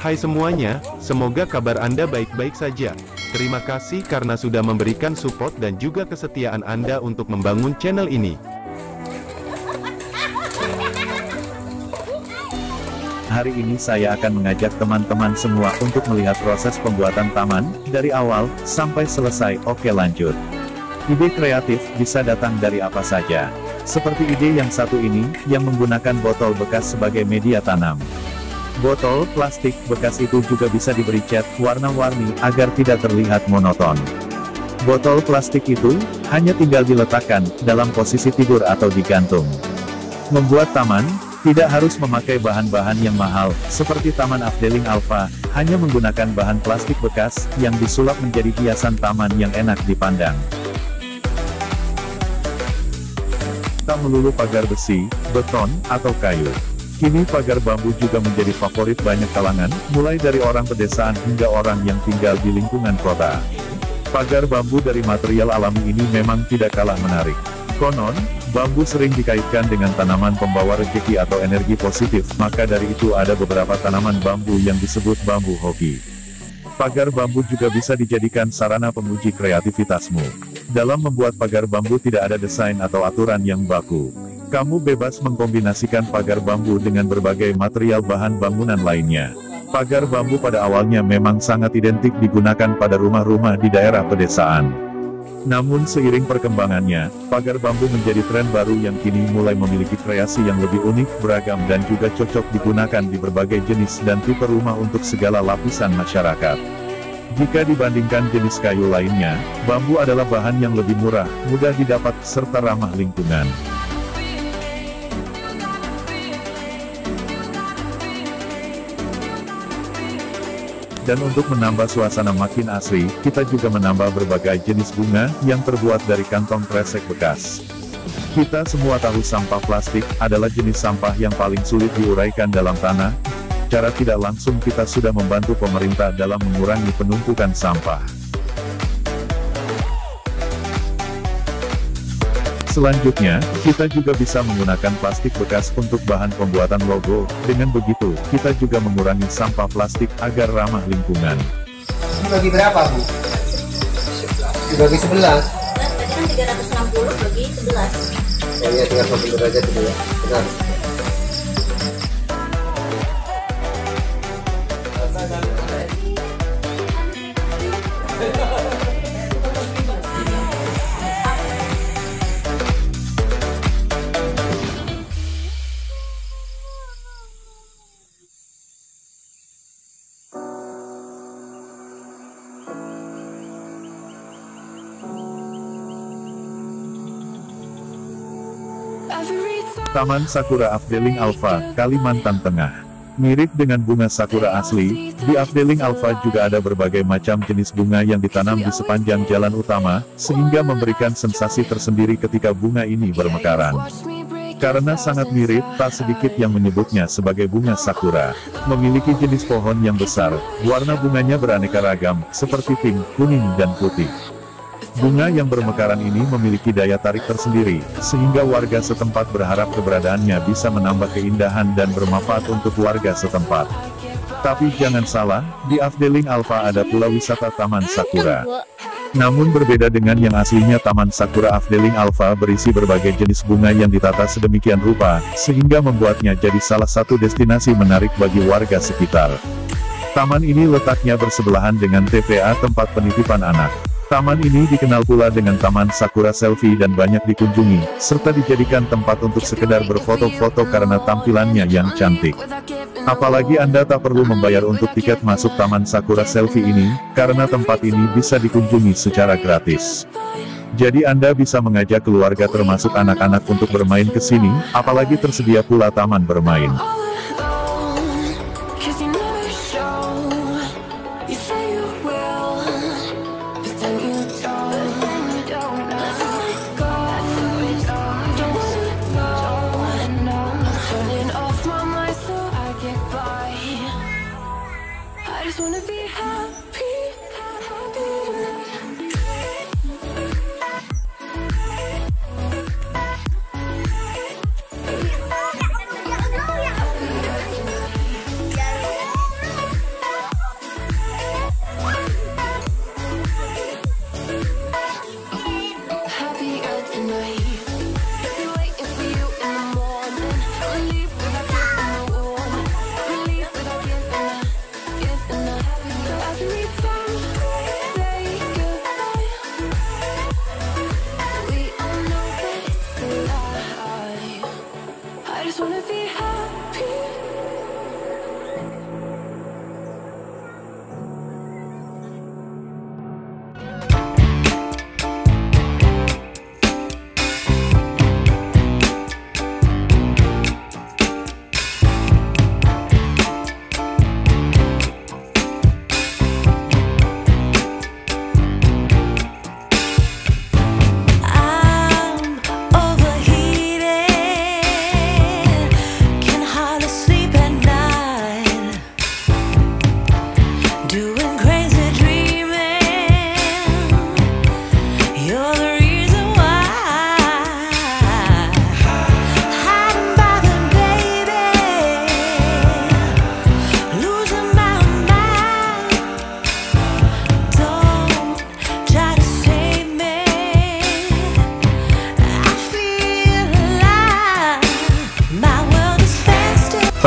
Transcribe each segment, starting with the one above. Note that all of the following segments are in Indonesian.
Hai semuanya, semoga kabar Anda baik-baik saja. Terima kasih karena sudah memberikan support dan juga kesetiaan Anda untuk membangun channel ini. Hari ini saya akan mengajak teman-teman semua untuk melihat proses pembuatan taman, dari awal, sampai selesai. Oke lanjut. Ide kreatif bisa datang dari apa saja. Seperti ide yang satu ini, yang menggunakan botol bekas sebagai media tanam. Botol plastik bekas itu juga bisa diberi cat warna-warni agar tidak terlihat monoton. Botol plastik itu hanya tinggal diletakkan dalam posisi tidur atau digantung. Membuat taman tidak harus memakai bahan-bahan yang mahal, seperti Taman Afdeling Alfa, hanya menggunakan bahan plastik bekas yang disulap menjadi hiasan taman yang enak dipandang. Tak melulu pagar besi, beton, atau kayu. Kini pagar bambu juga menjadi favorit banyak kalangan, mulai dari orang pedesaan hingga orang yang tinggal di lingkungan kota. Pagar bambu dari material alami ini memang tidak kalah menarik. Konon, bambu sering dikaitkan dengan tanaman pembawa rezeki atau energi positif, maka dari itu ada beberapa tanaman bambu yang disebut bambu hoki. Pagar bambu juga bisa dijadikan sarana penguji kreativitasmu. Dalam membuat pagar bambu tidak ada desain atau aturan yang baku. Kamu bebas mengkombinasikan pagar bambu dengan berbagai material bahan bangunan lainnya. Pagar bambu pada awalnya memang sangat identik digunakan pada rumah-rumah di daerah pedesaan. Namun seiring perkembangannya, pagar bambu menjadi tren baru yang kini mulai memiliki kreasi yang lebih unik, beragam dan juga cocok digunakan di berbagai jenis dan tipe rumah untuk segala lapisan masyarakat. Jika dibandingkan jenis kayu lainnya, bambu adalah bahan yang lebih murah, mudah didapat, serta ramah lingkungan. Dan untuk menambah suasana makin asri, kita juga menambah berbagai jenis bunga, yang terbuat dari kantong kresek bekas. Kita semua tahu sampah plastik, adalah jenis sampah yang paling sulit diuraikan dalam tanah. Cara tidak langsung kita sudah membantu pemerintah dalam mengurangi penumpukan sampah. Selanjutnya, kita juga bisa menggunakan plastik bekas untuk bahan pembuatan logo. Dengan begitu, kita juga mengurangi sampah plastik agar ramah lingkungan. Ini bagi berapa, Bu? Dibagi 11. Tadi kan 360 bagi 11. Oh iya, tinggal satu derajat itu ya. Benar. Taman Sakura Afdeling Alfa, Kalimantan Tengah. Mirip dengan bunga sakura asli, di Afdeling Alfa juga ada berbagai macam jenis bunga yang ditanam di sepanjang jalan utama, sehingga memberikan sensasi tersendiri ketika bunga ini bermekaran. Karena sangat mirip, tak sedikit yang menyebutnya sebagai bunga sakura. Memiliki jenis pohon yang besar, warna bunganya beraneka ragam, seperti pink, kuning, dan putih. Bunga yang bermekaran ini memiliki daya tarik tersendiri, sehingga warga setempat berharap keberadaannya bisa menambah keindahan dan bermanfaat untuk warga setempat. Tapi jangan salah, di Afdeling Alfa ada pula wisata Taman Sakura. Namun berbeda dengan yang aslinya, Taman Sakura Afdeling Alfa berisi berbagai jenis bunga yang ditata sedemikian rupa, sehingga membuatnya jadi salah satu destinasi menarik bagi warga sekitar. Taman ini letaknya bersebelahan dengan TPA tempat penitipan anak. Taman ini dikenal pula dengan Taman Sakura Selfie dan banyak dikunjungi, serta dijadikan tempat untuk sekedar berfoto-foto karena tampilannya yang cantik. Apalagi Anda tak perlu membayar untuk tiket masuk Taman Sakura Selfie ini, karena tempat ini bisa dikunjungi secara gratis. Jadi Anda bisa mengajak keluarga termasuk anak-anak untuk bermain ke sini, apalagi tersedia pula taman bermain.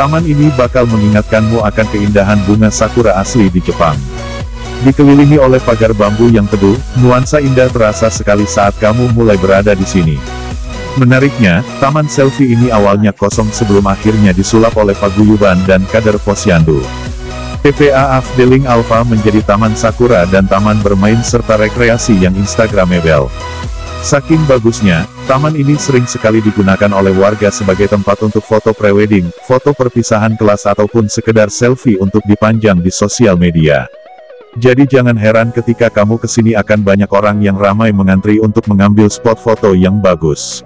Taman ini bakal mengingatkanmu akan keindahan bunga sakura asli di Jepang. Dikelilingi oleh pagar bambu yang teduh, nuansa indah terasa sekali saat kamu mulai berada di sini. Menariknya, taman selfie ini awalnya kosong sebelum akhirnya disulap oleh paguyuban dan kader posyandu. TPA Afdeling Alpha menjadi taman sakura dan taman bermain serta rekreasi yang instagramable. Saking bagusnya, taman ini sering sekali digunakan oleh warga sebagai tempat untuk foto prewedding, foto perpisahan kelas ataupun sekedar selfie untuk dipajang di sosial media. Jadi jangan heran ketika kamu kesini akan banyak orang yang ramai mengantri untuk mengambil spot foto yang bagus.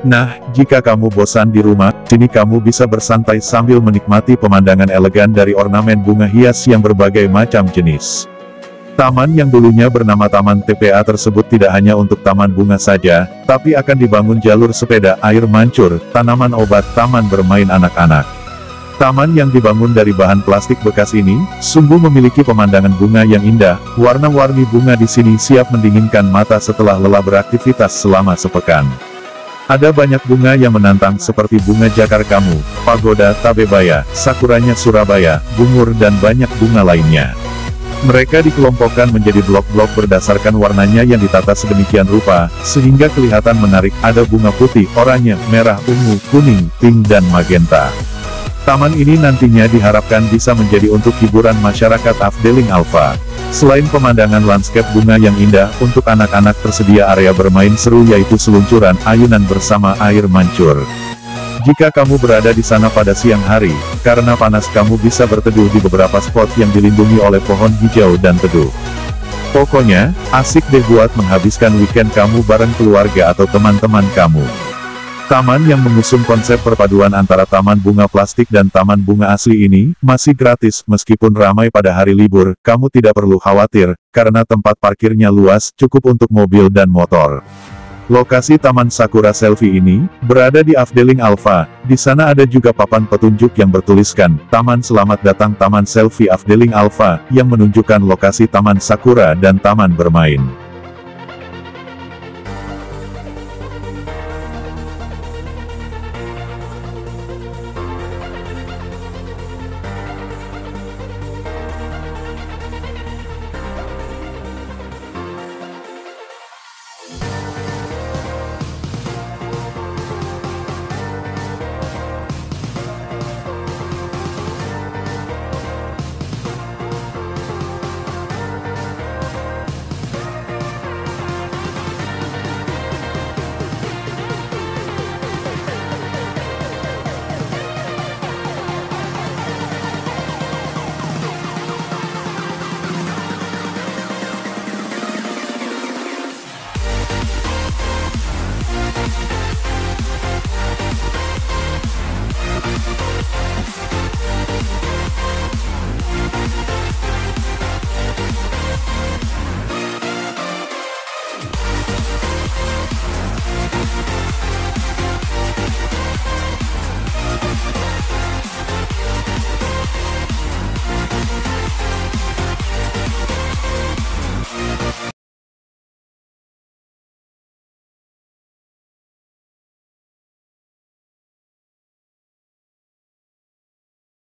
Nah, jika kamu bosan di rumah, sini kamu bisa bersantai sambil menikmati pemandangan elegan dari ornamen bunga hias yang berbagai macam jenis. Taman yang dulunya bernama Taman TPA tersebut tidak hanya untuk taman bunga saja, tapi akan dibangun jalur sepeda, air mancur, tanaman obat, taman bermain anak-anak. Taman yang dibangun dari bahan plastik bekas ini, sungguh memiliki pemandangan bunga yang indah, warna-warni bunga di sini siap mendinginkan mata setelah lelah beraktivitas selama sepekan. Ada banyak bunga yang menantang seperti bunga jakar kamu, pagoda Tabebaya, sakuranya Surabaya, bungur dan banyak bunga lainnya. Mereka dikelompokkan menjadi blok-blok berdasarkan warnanya yang ditata sedemikian rupa, sehingga kelihatan menarik. Ada bunga putih, oranye, merah, ungu, kuning, pink dan magenta. Taman ini nantinya diharapkan bisa menjadi untuk hiburan masyarakat Afdeling Alpha. Selain pemandangan lanskap bunga yang indah, untuk anak-anak tersedia area bermain seru yaitu seluncuran, ayunan bersama air mancur. Jika kamu berada di sana pada siang hari, karena panas kamu bisa berteduh di beberapa spot yang dilindungi oleh pohon hijau dan teduh. Pokoknya, asik deh buat menghabiskan weekend kamu bareng keluarga atau teman-teman kamu. Taman yang mengusung konsep perpaduan antara taman bunga plastik dan taman bunga asli ini, masih gratis meskipun ramai pada hari libur. Kamu tidak perlu khawatir, karena tempat parkirnya luas, cukup untuk mobil dan motor. Lokasi Taman Sakura Selfie ini, berada di Afdeling Alpha. Di sana ada juga papan petunjuk yang bertuliskan, Taman Selamat Datang Taman Selfie Afdeling Alpha, yang menunjukkan lokasi Taman Sakura dan taman bermain.